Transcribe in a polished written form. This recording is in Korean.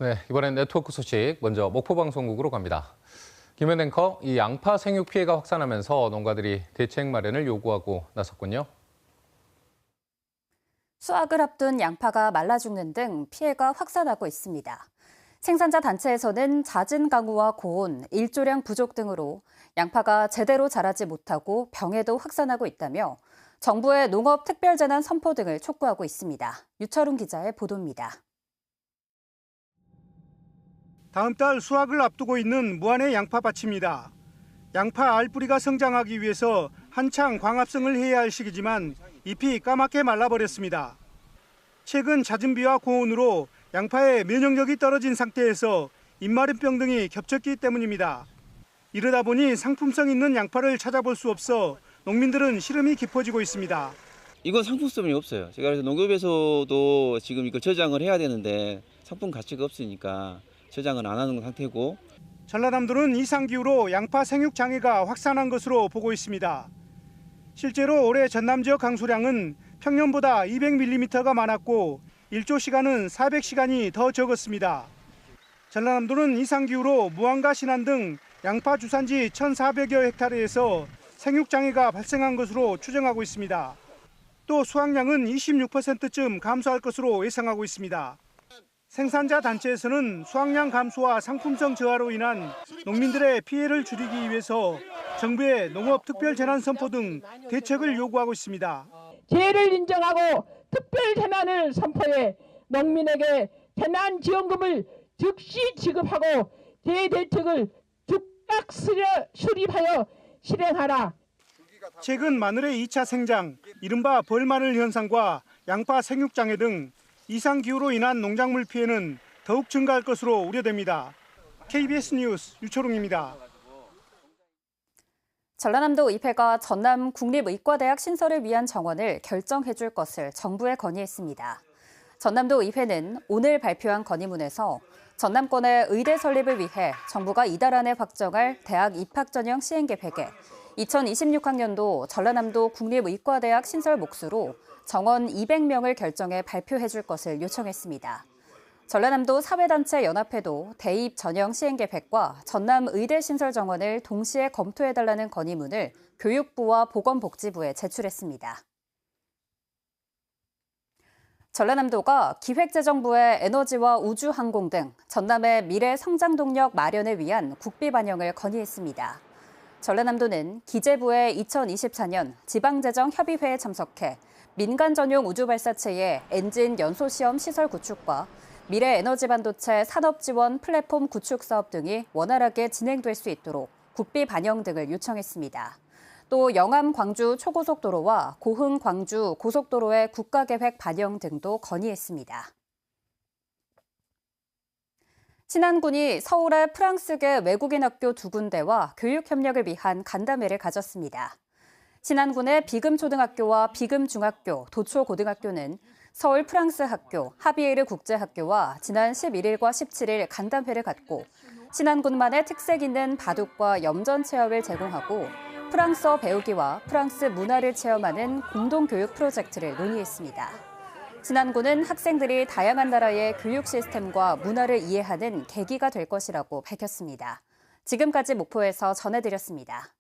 네, 이번엔 네트워크 소식 먼저 목포방송국으로 갑니다. 김현 앵커, 이 양파 생육 피해가 확산하면서 농가들이 대책 마련을 요구하고 나섰군요. 수확을 앞둔 양파가 말라 죽는 등 피해가 확산하고 있습니다. 생산자 단체에서는 잦은 강우와 고온, 일조량 부족 등으로 양파가 제대로 자라지 못하고 병에도 확산하고 있다며 정부의 농업 특별재난 선포 등을 촉구하고 있습니다. 유철웅 기자의 보도입니다. 다음 달 수확을 앞두고 있는 무안의 양파밭입니다. 양파 알뿌리가 성장하기 위해서 한창 광합성을 해야 할 시기지만 잎이 까맣게 말라버렸습니다. 최근 잦은 비와 고온으로 양파의 면역력이 떨어진 상태에서 잎마름병 등이 겹쳤기 때문입니다. 이러다 보니 상품성 있는 양파를 찾아볼 수 없어 농민들은 시름이 깊어지고 있습니다. 이건 상품성이 없어요. 제가 그래서 농협에서도 지금 이거 저장을 해야 되는데 상품 가치가 없으니까 저장을 안 하는 상태고. 전라남도는 이상기후로 양파 생육 장애가 확산한 것으로 보고 있습니다. 실제로 올해 전남 지역 강수량은 평년보다 200mm가 많았고 일조 시간은 400시간이 더 적었습니다. 전라남도는 이상기후로 무안과 신안 등 양파 주산지 1,400여 헥타르에서 생육 장애가 발생한 것으로 추정하고 있습니다. 또 수확량은 26%쯤 감소할 것으로 예상하고 있습니다. 생산자 단체에서는 수확량 감소와 상품성 저하로 인한 농민들의 피해를 줄이기 위해서 정부의 농업 특별재난 선포 등 대책을 요구하고 있습니다. 재해를 인정하고 특별재난을 선포해 농민에게 재난지원금을 즉시 지급하고 재해 대책을 즉각 수립하여 실행하라. 최근 마늘의 2차 생장, 이른바 벌마늘 현상과 양파 생육장애 등 이상기후로 인한 농작물 피해는 더욱 증가할 것으로 우려됩니다. KBS 뉴스 유철웅입니다. 전라남도 의회가 전남 국립의과대학 신설을 위한 정원을 결정해 줄 것을 정부에 건의했습니다. 전남도 의회는 오늘 발표한 건의문에서 전남권의 의대 설립을 위해 정부가 이달 안에 확정할 대학 입학 전형 시행 계획에 2026학년도 전라남도 국립의과대학 신설 몫으로 정원 200명을 결정해 발표해 줄 것을 요청했습니다. 전라남도 사회단체 연합회도 대입 전형 시행 계획과 전남 의대 신설 정원을 동시에 검토해달라는 건의문을 교육부와 보건복지부에 제출했습니다. 전라남도가 기획재정부의 에너지와 우주항공 등 전남의 미래 성장 동력 마련을 위한 국비 반영을 건의했습니다. 전라남도는 기재부의 2024년 지방재정협의회에 참석해 민간 전용 우주발사체의 엔진 연소시험 시설 구축과 미래 에너지 반도체 산업 지원 플랫폼 구축 사업 등이 원활하게 진행될 수 있도록 국비 반영 등을 요청했습니다. 또 영암 광주 초고속도로와 고흥 광주 고속도로의 국가계획 반영 등도 건의했습니다. 신안군이 서울의 프랑스계 외국인 학교 2군데와 교육 협력을 위한 간담회를 가졌습니다. 신안군의 비금초등학교와 비금중학교, 도초고등학교는 서울 프랑스 학교, 하비에르 국제학교와 지난 11일과 17일 간담회를 갖고 신안군만의 특색 있는 바둑과 염전 체험을 제공하고 프랑스어 배우기와 프랑스 문화를 체험하는 공동교육 프로젝트를 논의했습니다. 신안군은 학생들이 다양한 나라의 교육 시스템과 문화를 이해하는 계기가 될 것이라고 밝혔습니다. 지금까지 목포에서 전해드렸습니다.